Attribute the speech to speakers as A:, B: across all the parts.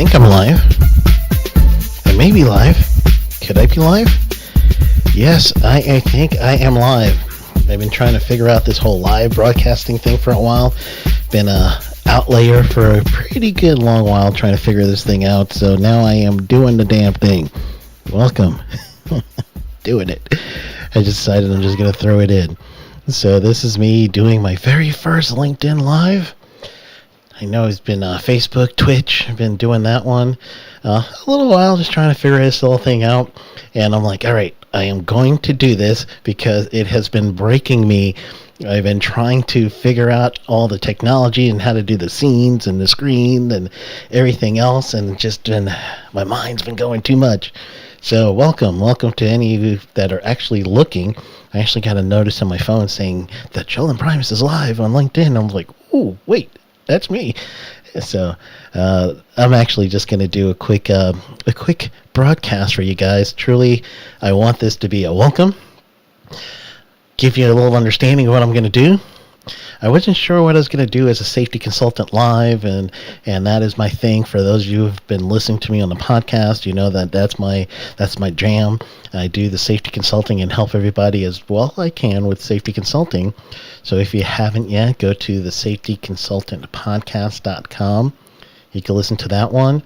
A: think I'm live. I may be live. Could I be live? Yes, I think I am live. I've been trying to figure out this whole live broadcasting thing for a while. Been a outlayer for a pretty good long while trying to figure this thing out. So now I am doing the damn thing. Welcome. Doing it. I decided I'm just going to throw it in. So this is me doing my very first LinkedIn Live. I know it's been Facebook, Twitch. I've been doing that one a little while, just trying to figure this whole thing out. And I'm like, all right, I am going to do this because it has been breaking me. I've been trying to figure out all the technology and how to do the scenes and the screen and everything else, and just been, my mind's been going too much. So welcome to any of you that are actually looking. I actually got a notice on my phone saying that Sheldon Primus is live on LinkedIn. I was like, ooh, wait. That's me. So I'm actually just going to do a quick broadcast for you guys. Truly, I want this to be a welcome. Give you a little understanding of what I'm going to do. I wasn't sure what I was going to do as a safety consultant live, and that is my thing. For those of you who've been listening to me on the podcast, you know that's my jam. I do the safety consulting and help everybody as well I can with safety consulting. So if you haven't yet, go to the safetyconsultantpodcast.com. You can listen to that one,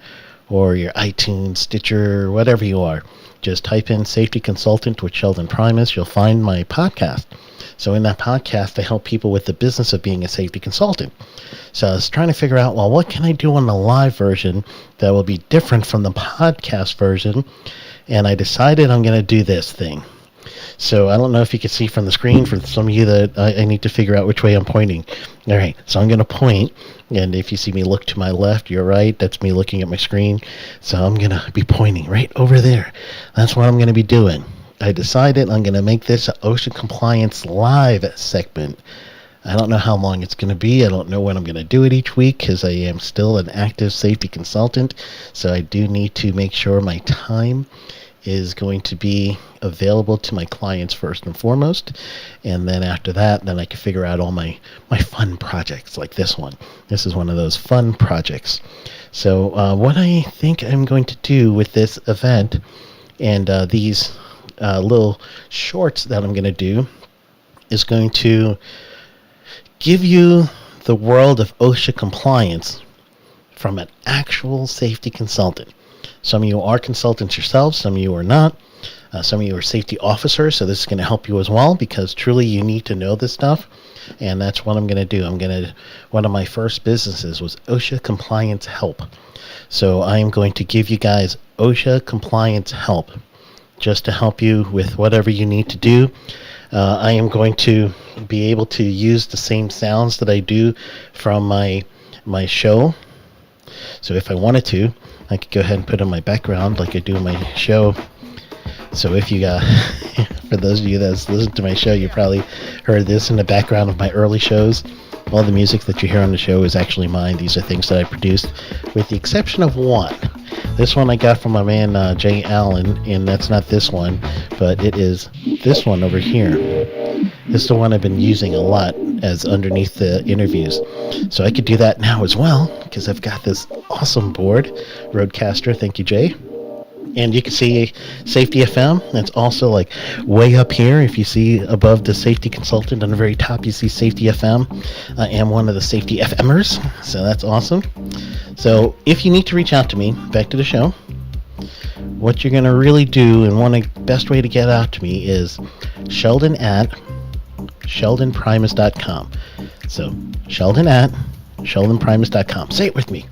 A: or your iTunes, Stitcher, whatever you are. Just type in Safety Consultant with Sheldon Primus. You'll find my podcast. So in that podcast, I help people with the business of being a safety consultant. So I was trying to figure out, well, what can I do on the live version that will be different from the podcast version? And I decided I'm going to do this thing. So I don't know if you can see from the screen. For some of you that I need to figure out which way I'm pointing. All right, so I'm going to point. And if you see me look to my left, you're right. That's me looking at my screen. So I'm going to be pointing right over there. That's what I'm going to be doing. I decided I'm going to make this an OSHA Compliance Live segment. I don't know how long it's going to be. I don't know when I'm going to do it each week because I am still an active safety consultant. So I do need to make sure my time is going to be available to my clients first and foremost. And then after that, then I can figure out all my fun projects like this one. This is one of those fun projects. So what I think I'm going to do with this event and these little shorts that I'm going to do is going to give you the world of OSHA compliance from an actual safety consultant. Some of you are consultants yourselves, some of you are not. Some of you are safety officers, so this is going to help you as well, because truly you need to know this stuff, and that's what I'm going to do. One of my first businesses was OSHA Compliance Help. So I am going to give you guys OSHA Compliance Help, just to help you with whatever you need to do. I am going to be able to use the same sounds that I do from my show. So if I wanted to, I could go ahead and put in my background like I do in my show. So if you for those of you that's listened to my show, you probably heard this in the background of my early shows. All the music that you hear on the show is actually mine. These are things that I produced, with the exception of one. This one I got from my man Jay Allen, and that's not this one, but it is this one over here. This is the one I've been using a lot as underneath the interviews. So I could do that now as well, because I've got this awesome board, Rodecaster. Thank you, Jay. And you can see Safety FM. That's also like way up here. If you see above the safety consultant on the very top, you see Safety FM. I am one of the Safety FMers, so that's awesome. So if you need to reach out to me, back to the show, what you're going to really do, and one of the best way to get out to me is Sheldon at SheldonPrimus.com. So Sheldon at SheldonPrimus.com. Say it with me.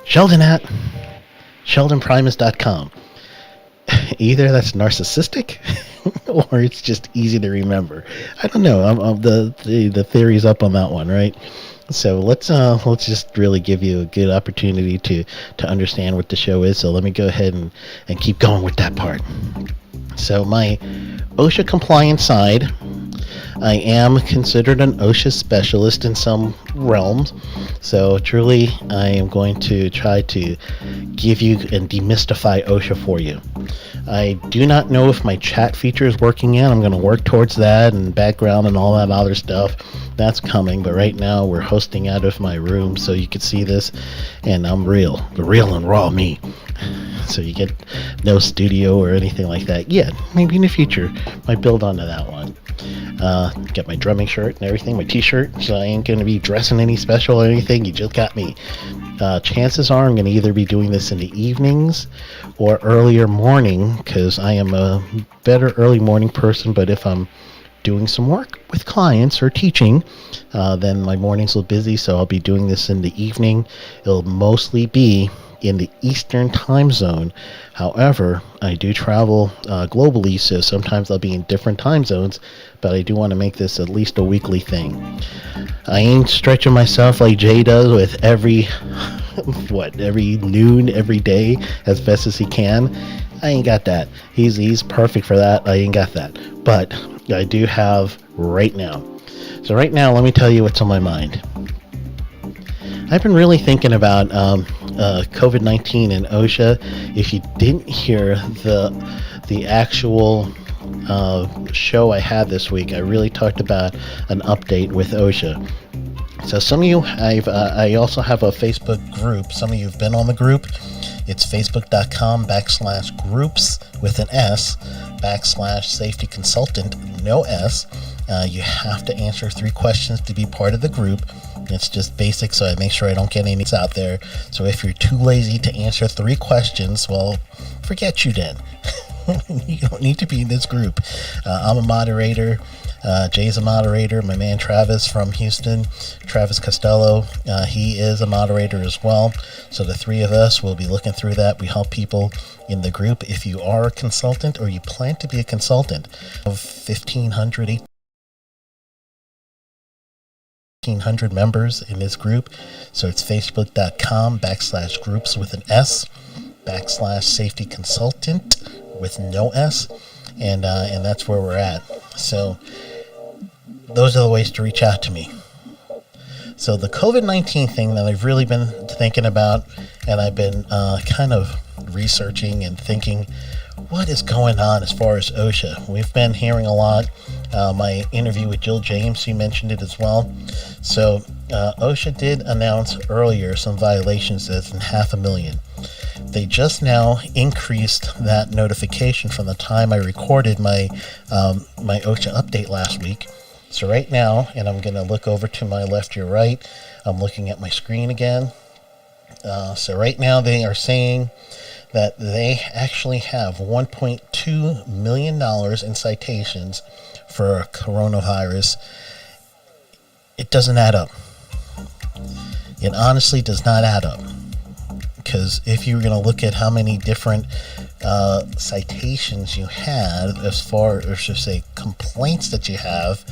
A: Sheldon at SheldonPrimus.com. Either that's narcissistic or it's just easy to remember. I don't know. The theory's up on that one, right? So let's just really give you a good opportunity to understand what the show is. So let me go ahead and keep going with that part. So my OSHA compliance side, I am considered an OSHA specialist in some realms, so truly I am going to try to give you and demystify OSHA for you. I do not know if my chat feature is working yet. I'm going to work towards that, and background and all that other stuff. That's coming, but right now we're hosting out of my room so you can see this, and I'm real, the real and raw me. So you get no studio or anything like that yet. Maybe in the future, might build onto that one. Get my drumming shirt and everything, my t-shirt, so I ain't going to be dressing any special or anything. You just got me. Chances are I'm going to either be doing this in the evenings or earlier morning, because I am a better early morning person, but if I'm doing some work with clients or teaching, then my mornings will be busy, so I'll be doing this in the evening. It'll mostly be in the Eastern time zone. However, I do travel globally, so sometimes I'll be in different time zones, but I do want to make this at least a weekly thing. I ain't stretching myself like Jay does with every noon, every day, as best as he can. I ain't got that. He's perfect for that. I ain't got that. But I do have right now. So right now, let me tell you what's on my mind. I've been really thinking about COVID-19 and OSHA. If you didn't hear the actual show I had this week, I really talked about an update with OSHA. So some of you, I also have a Facebook group. Some of you have been on the group. It's facebook.com/groups with an S /safety consultant, no S. You have to answer 3 questions to be part of the group. It's just basic, so I make sure I don't get any out there. So if you're too lazy to answer 3 questions, well, forget you then. You don't need to be in this group. I'm a moderator. Jay's a moderator. My man Travis from Houston, Travis Costello, he is a moderator as well. So the 3 of us will be looking through that. We help people in the group. If you are a consultant or you plan to be a consultant, of 1,500 members in this group. So it's facebook.com/groups with an S /safety consultant with no S, and that's where we're at. So those are the ways to reach out to me. So the COVID-19 thing that I've really been thinking about, and I've been kind of researching and thinking, what is going on as far as OSHA? We've been hearing a lot. My interview with Jill James, she mentioned it as well. So OSHA did announce earlier some violations that's in 500,000. They just now increased that notification from the time I recorded my OSHA update last week. So right now, and I'm going to look over to my left, your right, I'm looking at my screen again. So right now they are saying that they actually have $1.2 million in citations for coronavirus. It doesn't add up. It honestly does not add up. Because if you're going to look at how many different citations you had, as far as, should say, complaints that you have,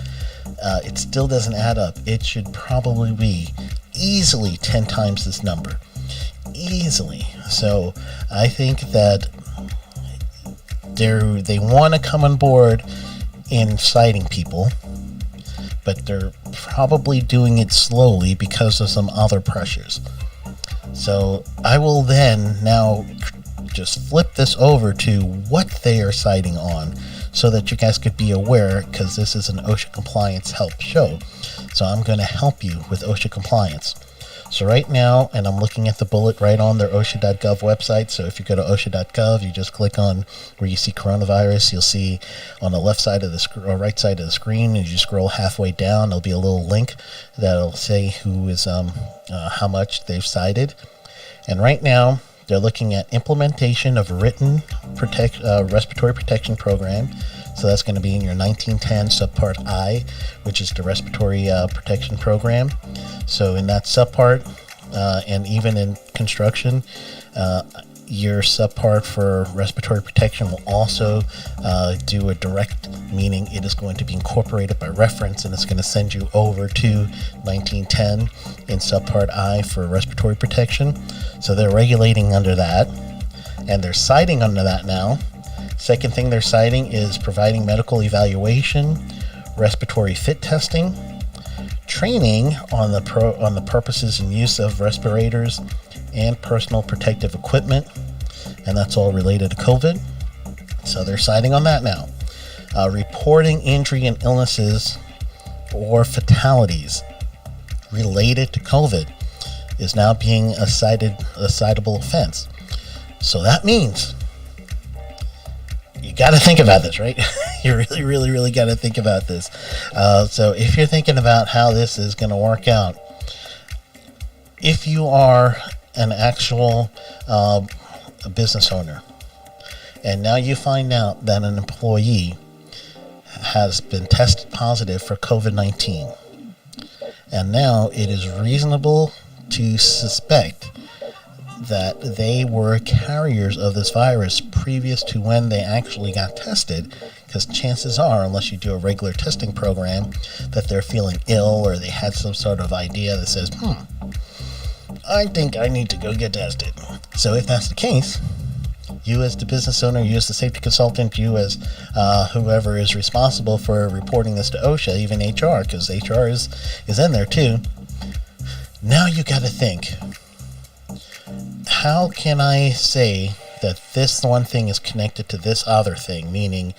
A: it still doesn't add up. It should probably be easily 10 times this number. Easily. So I think that they want to come on board in citing people, but they're probably doing it slowly because of some other pressures. So I will then now just flip this over to what they are citing on, so that you guys could be aware, because this is an OSHA compliance help show. So I'm going to help you with OSHA compliance. So right now, and I'm looking at the bullet right on their OSHA.gov website. So if you go to OSHA.gov, you just click on where you see coronavirus. You'll see on the left side of the or right side of the screen, as you scroll halfway down, there'll be a little link that'll say who is how much they've cited. And right now, they're looking at implementation of written respiratory protection program. So that's going to be in your 1910 subpart I, which is the respiratory protection program. So in that subpart, and even in construction, your subpart for respiratory protection will also do a direct, meaning it is going to be incorporated by reference, and it's going to send you over to 1910 in subpart I for respiratory protection. So they're regulating under that, and they're citing under that now. Second thing they're citing is providing medical evaluation, respiratory fit testing, training on the purposes and use of respirators and personal protective equipment, and that's all related to COVID. So they're citing on that now. Reporting injury and illnesses or fatalities related to COVID is now being a citable offense. So that means you got to think about this, right? You really got to think about this. So if you're thinking about how this is going to work out, if you are an actual business owner, and now you find out that an employee has been tested positive for COVID-19, and now it is reasonable to suspect that they were carriers of this virus previous to when they actually got tested, because chances are, unless you do a regular testing program, that they're feeling ill or they had some sort of idea that says, I think I need to go get tested. So if that's the case, you as the business owner, you as the safety consultant, you as whoever is responsible for reporting this to OSHA, even HR, because HR is in there too. Now you got to think, how can I say that this one thing is connected to this other thing? Meaning,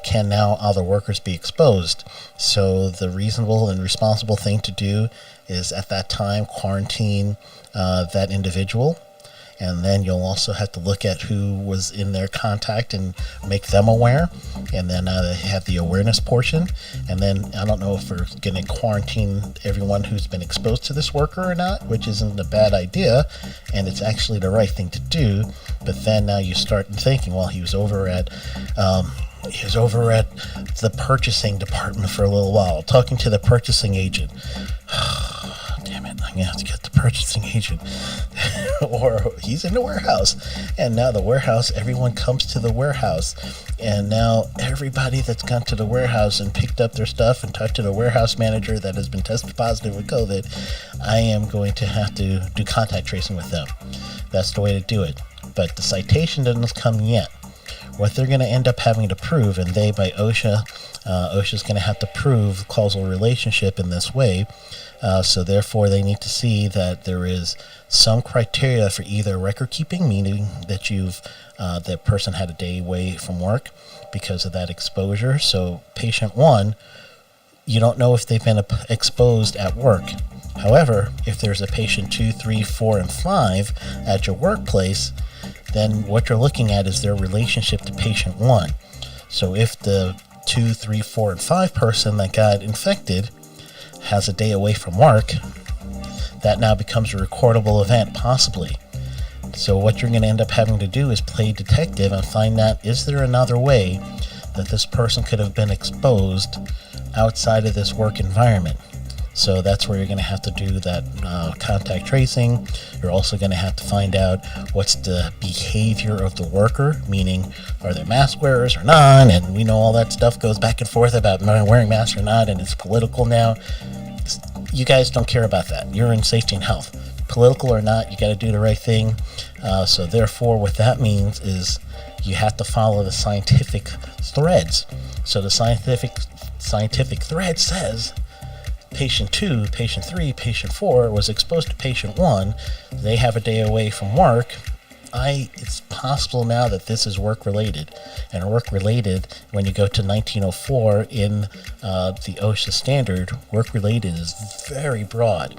A: can now other workers be exposed? So the reasonable and responsible thing to do is at that time quarantine that individual. And then you'll also have to look at who was in their contact and make them aware. And then have the awareness portion. And then I don't know if we're going to quarantine everyone who's been exposed to this worker or not, which isn't a bad idea. And it's actually the right thing to do. But then now you start thinking, well, he was over at the purchasing department for a little while, talking to the purchasing agent. Damn it, I'm going to have to get the purchasing agent. Or he's in the warehouse. And now the warehouse, everyone comes to the warehouse. And now everybody that's gone to the warehouse and picked up their stuff and talked to the warehouse manager that has been tested positive with COVID, I am going to have to do contact tracing with them. That's the way to do it. But the citation doesn't come yet. What they're going to end up having to prove, and they by OSHA, OSHA's going to have to prove causal relationship in this way. So therefore, they need to see that there is some criteria for either record keeping, meaning that that person had a day away from work because of that exposure. So patient 1, you don't know if they've been exposed at work. However, if there's a patient 2, 3, 4, and 5 at your workplace, then what you're looking at is their relationship to patient 1. So if the 2, 3, 4, and 5 person that got infected has a day away from work, that now becomes a recordable event, possibly. So what you're going to end up having to do is play detective and find out, is there another way that this person could have been exposed outside of this work environment? So that's where you're going to have to do that contact tracing. You're also going to have to find out what's the behavior of the worker, meaning are they mask wearers or not? And we know all that stuff goes back and forth about wearing masks or not, and it's political now. You guys don't care about that. You're in safety and health. Political or not, you got to do the right thing. So therefore, what that means is you have to follow the scientific threads. So the scientific thread says patient 2, patient 3, patient 4 was exposed to patient 1. They have a day away from work. It's possible now that this is work-related. And work-related, when you go to 1904 in the OSHA standard, work-related is very broad.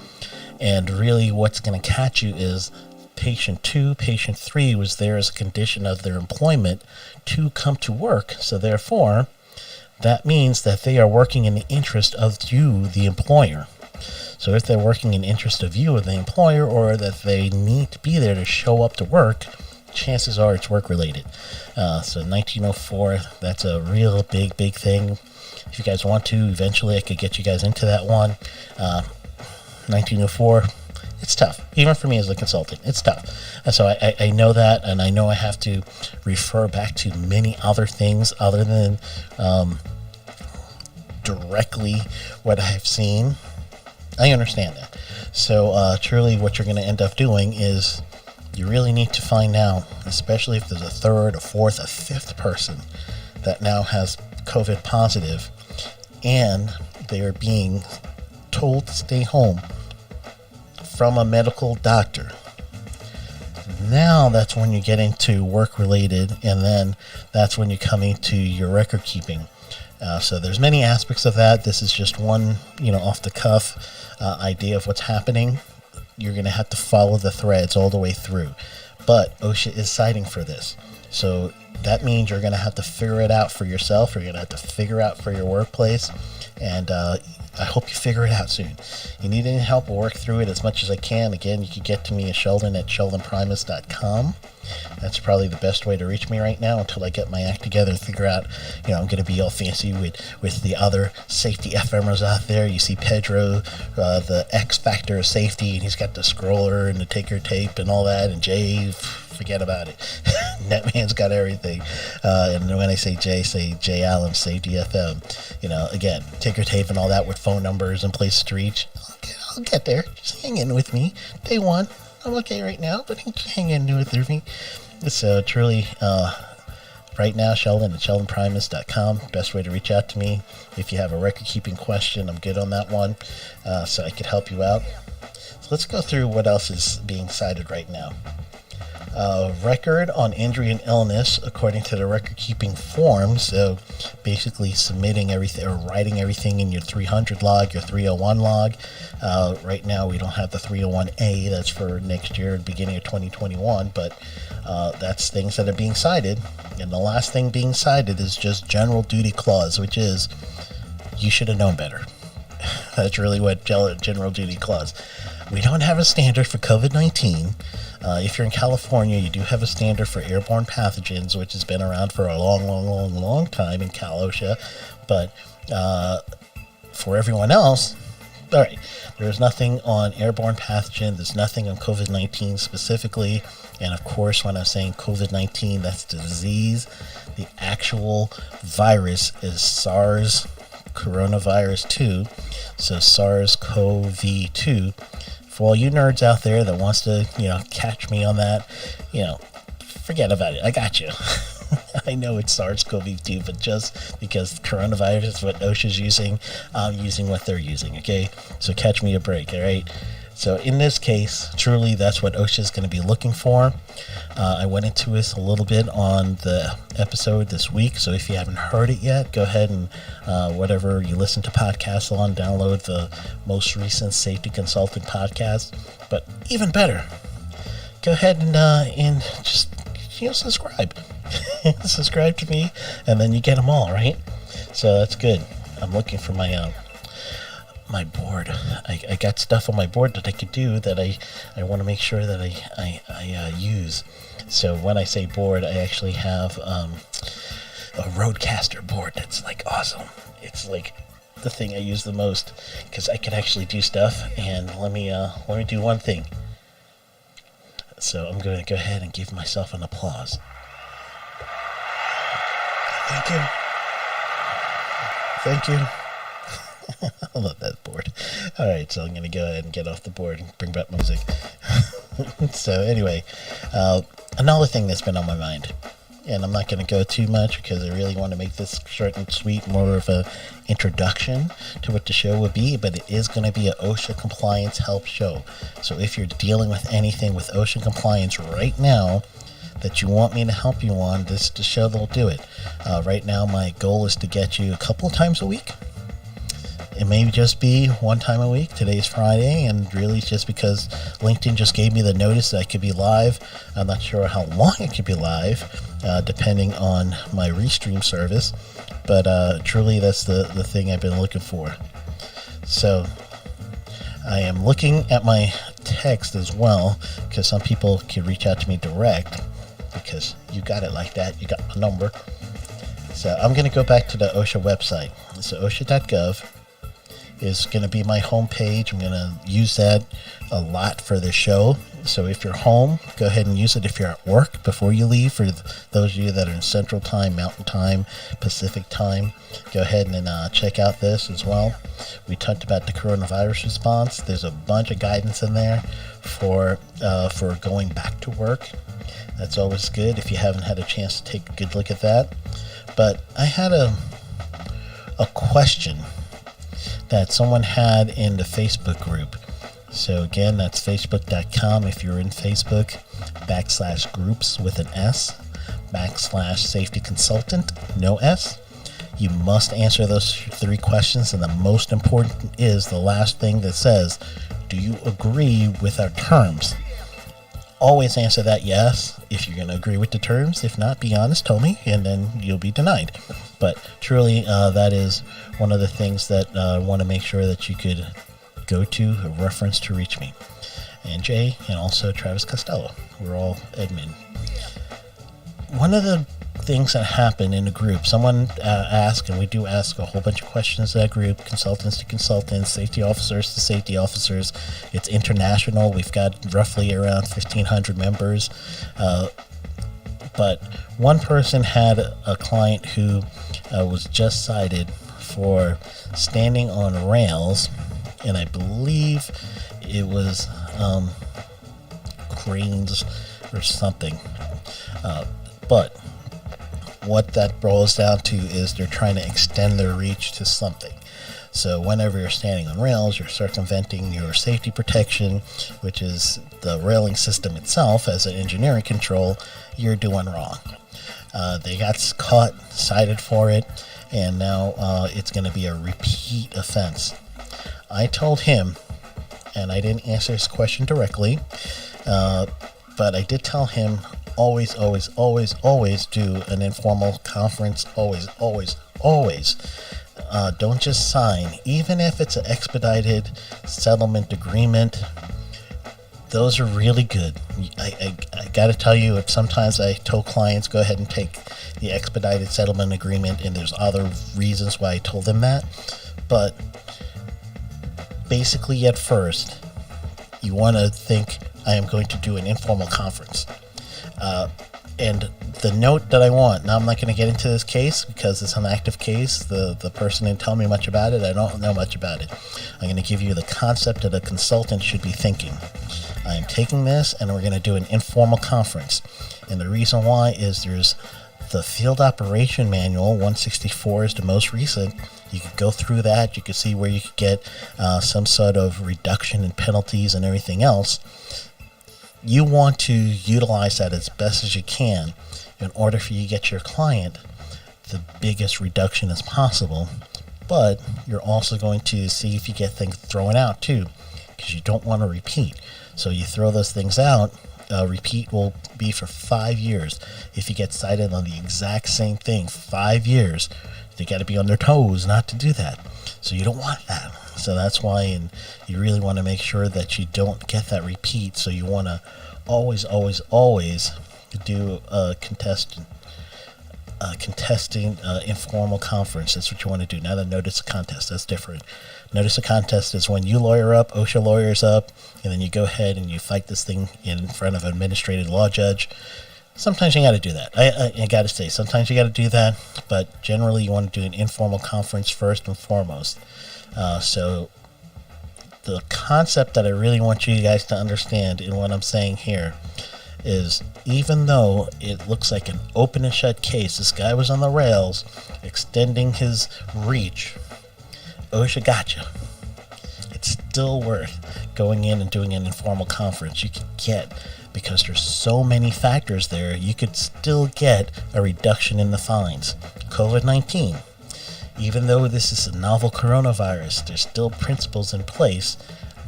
A: And really what's going to catch you is patient 2, patient 3 was there as a condition of their employment to come to work. So therefore, that means that they are working in the interest of you, the employer. So if they're working in interest of you, the employer, or that they need to be there to show up to work, chances are it's work-related. So 1904, that's a real big thing. If you guys want to, eventually I could get you guys into that one. 1904, it's tough. Even for me as a consultant, it's tough. And so I know that, and I know I have to refer back to many other things other than directly what I've seen. I understand that. So truly what you're going to end up doing is you really need to find out, especially if there's a third, a fourth, a fifth person that now has COVID positive, and they are being told to stay home from a medical doctor. Now that's when you get into work related, and then that's when you come into your record keeping. So there's many aspects of that. This is just one, off the cuff idea of what's happening. You're going to have to follow the threads all the way through. But OSHA is citing for this. So that means you're going to have to figure it out for yourself. You're going to have to figure out for your workplace. And I hope you figure it out soon. You need any help, we'll work through it as much as I can. Again, you can get to me at sheldon@sheldonprimus.com. That's probably the best way to reach me right now until I get my act together and figure out, I'm going to be all fancy with the other safety FMers out there. You see Pedro, the X factor of safety, and he's got the scroller and the ticker tape and all that, and Jay, forget about it. That man's got everything. And when I say Jay, say Jay Allen, Safety FM. Again, ticker tape and all that with phone numbers and places to reach. I'll get there. Just hang in with me. Day one. I'm okay right now, but hang in with me. So truly, right now, Sheldon at sheldonprimus.com. Best way to reach out to me. If you have a record-keeping question, I'm good on that one, so I could help you out. So let's go through what else is being cited right now. Record on injury and illness according to the record-keeping form. So basically submitting everything or writing everything in your 300 log, your 301 log. Right now we don't have the 301A. That's for next year, beginning of 2021. But that's things that are being cited. And the last thing being cited is just general duty clause, which is you should have known better. That's really what general duty clause. We don't have a standard for COVID-19. If you're in California, you do have a standard for airborne pathogens, which has been around for a long time in Cal OSHA. But for everyone else, all right, there's nothing on airborne pathogen. There's nothing on COVID-19 specifically. And of course, when I'm saying COVID-19, that's the disease. The actual virus is SARS coronavirus 2. So SARS-CoV-2. For all you nerds out there that wants to, catch me on that, forget about it. I got you. I know it's SARS-CoV-2, but just because coronavirus is what OSHA's using, I'm using what they're using, okay? So catch me a break, all right? So in this case, truly, that's what OSHA is going to be looking for. I went into this a little bit on the episode this week, so if you haven't heard it yet, go ahead and whatever you listen to podcasts on, download the most recent Safety Consultant podcast. But even better, go ahead and just subscribe. Subscribe to me, and then you get them all, right? So that's good. I'm looking for my my board. I got stuff on my board that I could do that I want to make sure that I use. So when I say board, I actually have a Roadcaster board that's like awesome. It's like the thing I use the most because I can actually do stuff. And let me do one thing. So I'm going to go ahead and give myself an applause. Thank you. I love that board. All right, so I'm going to go ahead and get off the board and bring back music. So anyway, another thing that's been on my mind, and I'm not going to go too much because I really want to make this short and sweet, more of a introduction to what the show would be, but it is going to be an OSHA compliance help show. So if you're dealing with anything with OSHA compliance right now that you want me to help you on, this is the show that'll do it. Right now, my goal is to get you a couple of times a week. It may just be one time a week. Today's Friday, and really it's just because LinkedIn just gave me the notice that I could be live. I'm not sure how long I could be live, depending on my restream service. But truly, that's the thing I've been looking for. So I am looking at my text as well, because some people can reach out to me direct, because you got it like that. You got my number. So I'm going to go back to the OSHA website. So OSHA.gov is going to be my homepage. I'm going to use that a lot for the show. So if you're home, go ahead and use it. If you're at work, before you leave, for those of you that are in Central Time, Mountain Time, Pacific Time, go ahead and check out this as well. We talked about the coronavirus response. There's a bunch of guidance in there for going back to work. That's always good if you haven't had a chance to take a good look at that. But I had a question that someone had in the Facebook group. So again, that's facebook.com if you're in Facebook, /groups with an S, /safety consultant, no S. You must answer those 3 questions, and the most important is the last thing that says, do you agree with our terms? Always answer that yes if you're going to agree with the terms. If not, be honest, tell me, and then you'll be denied. But truly, that is one of the things that I want to make sure that you could go to, a reference to reach me. And Jay, and also Travis Costello. We're all admin. One of the things that happen in a group, someone asked, and we do ask a whole bunch of questions to that group, consultants to consultants, safety officers to safety officers. It's international. We've got roughly around 1,500 members. But one person had a client who was just cited for standing on rails, and I believe it was cranes or something. But what that boils down to is they're trying to extend their reach to something. So whenever you're standing on rails, you're circumventing your safety protection, which is the railing system itself as an engineering control. You're doing wrong. They got caught, cited for it, and now it's going to be a repeat offense. I told him, and I didn't answer his question directly, but I did tell him, always do an informal conference. Always. Don't just sign. Even if it's an expedited settlement agreement, those are really good. I got to tell you, sometimes I told clients, go ahead and take the expedited settlement agreement, and there's other reasons why I told them that. But basically, at first, you want to think, I am going to do an informal conference. And the note that I want, now I'm not going to get into this case because it's an active case. The person didn't tell me much about it. I don't know much about it. I'm going to give you the concept that a consultant should be thinking. I am taking this and we're going to do an informal conference. And the reason why is there's the Field Operation Manual, 164 is the most recent. You could go through that. You could see where you could get some sort of reduction in penalties and everything else. You want to utilize that as best as you can in order for you to get your client the biggest reduction as possible. But you're also going to see if you get things thrown out too, because you don't want to repeat. So you throw those things out. Repeat will be for 5 years. If you get cited on the exact same thing, 5 years, they got to be on their toes not to do that. So you don't want that. So that's why, and you really want to make sure that you don't get that repeat. So you want to always do a contesting informal conference. That's what you want to do. Not a notice of contest. That's different. Notice of contest is when you lawyer up, OSHA lawyers up, and then you go ahead and you fight this thing in front of an administrative law judge. Sometimes you got to do that. I got to say, sometimes you got to do that, but generally you want to do an informal conference first and foremost. So the concept that I really want you guys to understand in what I'm saying here is, even though it looks like an open and shut case, this guy was on the rails extending his reach, OSHA gotcha. It's still worth going in and doing an informal conference. You could get, because there's so many factors there, you could still get a reduction in the fines. COVID-19. Even though this is a novel coronavirus, there's still principles in place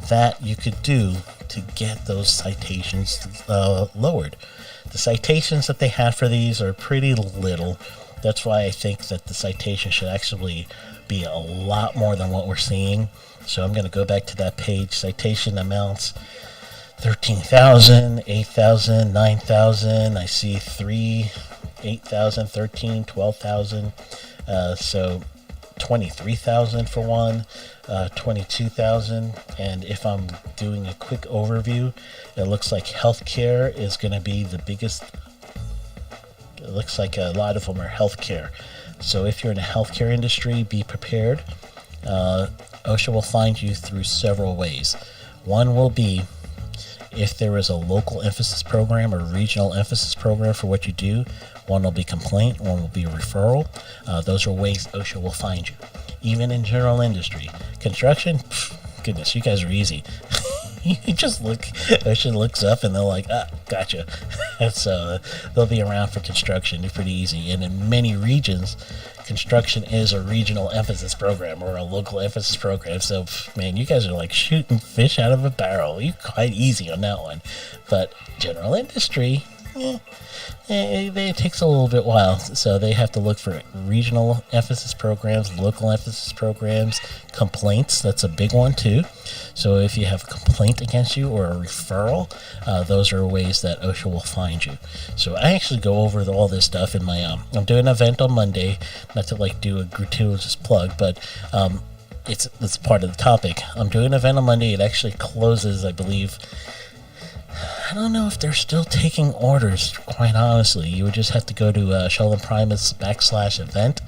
A: that you could do to get those citations lowered. The citations that they have for these are pretty little. That's why I think that the citation should actually be a lot more than what we're seeing. So I'm going to go back to that page. Citation amounts 13,000, 8,000, 9,000. I see 3, 8,000, 13, 12,000. So 23,000 for one, 22,000. And if I'm doing a quick overview, it looks like healthcare is going to be the biggest. It looks like a lot of them are healthcare. So if you're in the healthcare industry, be prepared. OSHA will find you through several ways. One will be if there is a local emphasis program or regional emphasis program for what you do. One will be complaint, one will be referral. Those are ways OSHA will find you. even in general industry. Construction, goodness, you guys are easy. You just look, OSHA looks up and they're like, gotcha. So they'll be around for construction. They're pretty easy. And in many regions, construction is a regional emphasis program or a local emphasis program. So, man, you guys are like shooting fish out of a barrel. You're quite easy on that one. But general industry, it takes a little bit while. So they have to look for regional emphasis programs, local emphasis programs, complaints. That's a big one too. So if you have a complaint against you or a referral, those are ways that OSHA will find you. So I actually go over all this stuff in my, I'm doing an event on Monday, not to like do a gratuitous plug, but it's part of the topic. I'm doing an event on Monday. It actually closes, I believe. I don't know if they're still taking orders, quite honestly. You would just have to go to Sheldon Primus /event.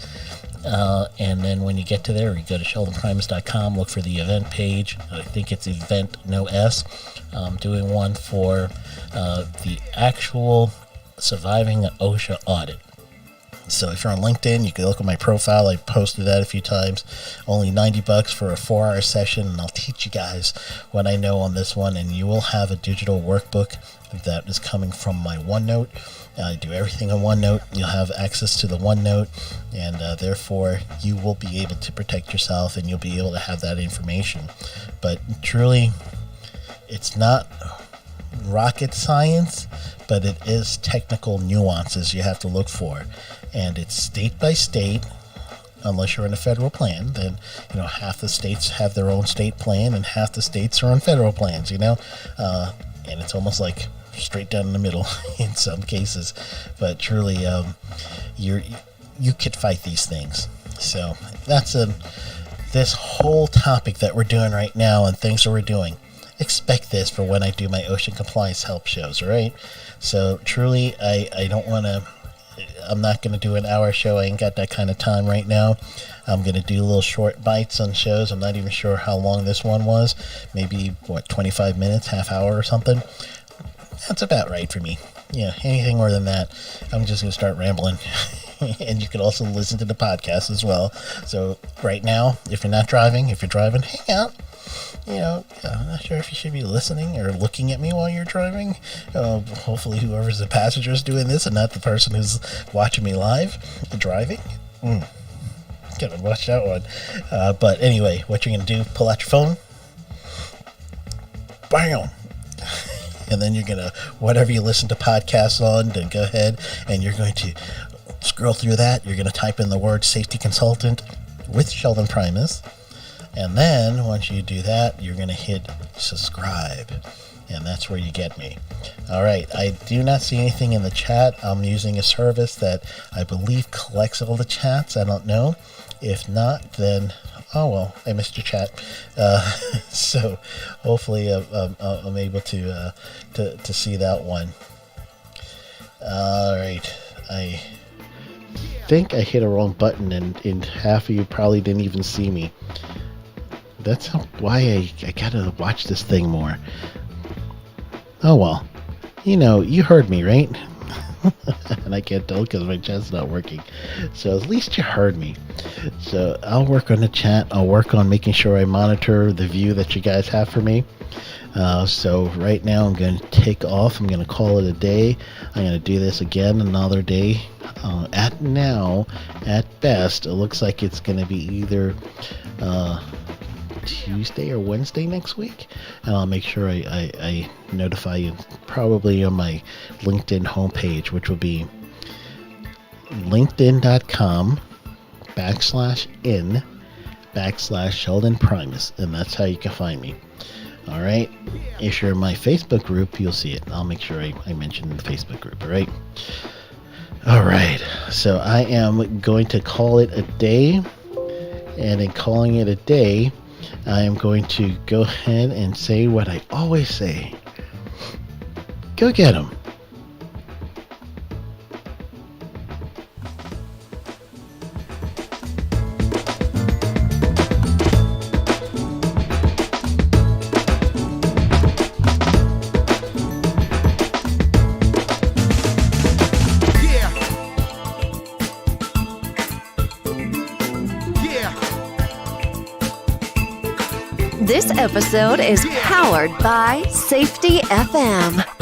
A: And then when you get to there, you go to sheldonprimus.com, look for the event page. I think it's event no S. I'm doing one for the actual surviving an OSHA audit. So if you're on LinkedIn, you can look at my profile. I posted that a few times. Only $90 for a 4-hour session, and I'll teach you guys what I know on this one. And you will have a digital workbook that is coming from my OneNote. I do everything in OneNote. You'll have access to the OneNote, and therefore you will be able to protect yourself, and you'll be able to have that information. But truly, it's not rocket science, but it is technical nuances you have to look for. And it's state by state, unless you're in a federal plan. Then, half the states have their own state plan, and half the states are on federal plans, and it's almost like straight down in the middle in some cases. But truly, you could fight these things. So that's this whole topic that we're doing right now and things that we're doing. Expect this for when I do my ocean compliance help shows, all right? So truly, I don't want to, I'm not going to do an hour show. I ain't got that kind of time right now. I'm going to do little short bites on shows. I'm not even sure how long this one was. Maybe, 25 minutes, half hour or something. That's about right for me. Yeah, anything more than that, I'm just going to start rambling. And you can also listen to the podcast as well. So right now, if you're not driving, if you're driving, hang out. I'm not sure if you should be listening or looking at me while you're driving. Hopefully whoever's the passenger is doing this and not the person who's watching me live driving. Gotta watch that one. But anyway, what you're going to do, pull out your phone. Bam! And then you're going to, whatever you listen to podcasts on, then go ahead and you're going to scroll through that. You're going to type in the word safety consultant with Sheldon Primus. And then once you do that, you're going to hit subscribe. And that's where you get me. All right. I do not see anything in the chat. I'm using a service that I believe collects all the chats. I don't know. If not, then, oh, well, I missed your chat. So hopefully I'm able to see that one. All right. I think I hit a wrong button, and half of you probably didn't even see me. That's why I gotta watch this thing more. Oh well, you heard me, right? And I can't tell because my chat's not working. So at least you heard me. So I'll work on the chat. I'll work on making sure I monitor the view that you guys have for me. So right now I'm going to take off. I'm going to call it a day. I'm going to do this again another day. At best, it looks like it's going to be either Tuesday or Wednesday next week, and I'll make sure I notify you probably on my LinkedIn homepage, which will be linkedin.com/in/Sheldon Primus, and that's how you can find me. All right. If you're in my Facebook group, you'll see it. I'll make sure I mention the Facebook group. All right. So I am going to call it a day, and in calling it a day, I am going to go ahead and say what I always say. Go get 'em.
B: This episode is powered by Safety FM.